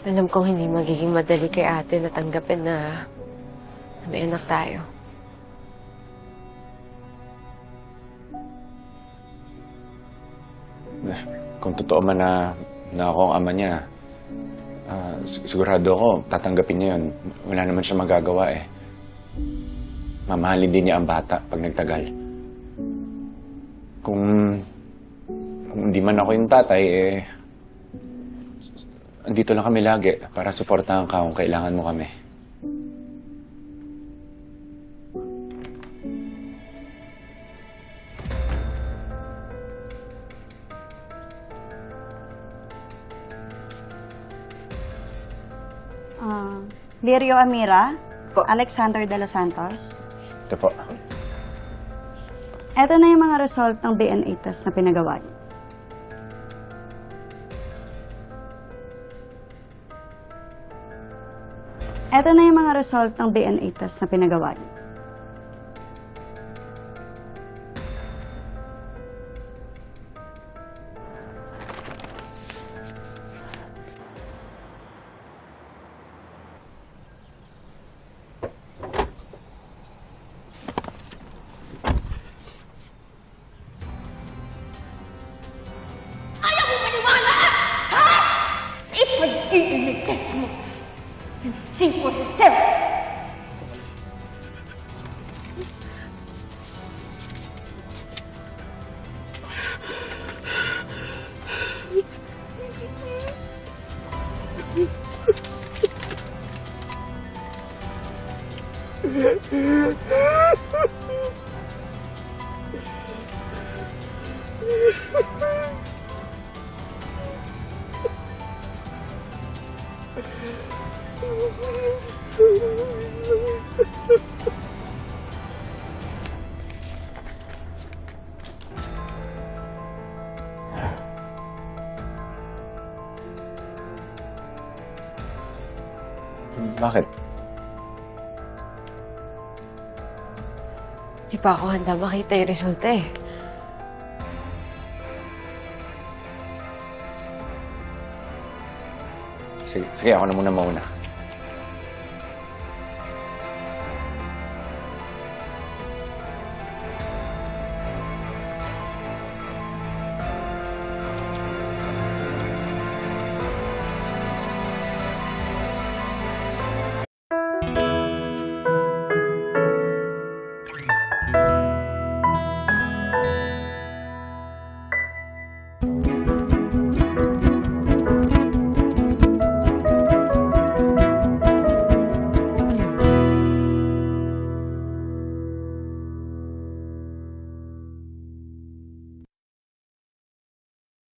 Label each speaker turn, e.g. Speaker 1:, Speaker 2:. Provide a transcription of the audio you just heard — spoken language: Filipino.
Speaker 1: Alam kong hindi magiging madali kay ate na tanggapin na may anak tayo.
Speaker 2: Kung totoo man na ako ang ama niya, sigurado ako tatanggapin niya yun. Wala naman siya magagawa eh. Mamahalin din niya ang bata pag nagtagal. Kung hindi man ako yung tatay, andito lang kami lagi para suportahan ka kung kailangan mo kami.
Speaker 3: Lirio Amira,
Speaker 1: Po.
Speaker 3: Alexander de los Santos.
Speaker 2: Ito po.
Speaker 3: Ito na yung mga result ng DNA test na pinagawa niyo. Ito na yung mga result ng DNA test na pinagawa niyo.
Speaker 4: Ayaw mo maniwala! Ha? Ipa-DNA test mo and see for yourself!
Speaker 2: Bakit?
Speaker 1: Di pa ako handa makita yung resulta eh.
Speaker 2: Sige, ako na muna mauna.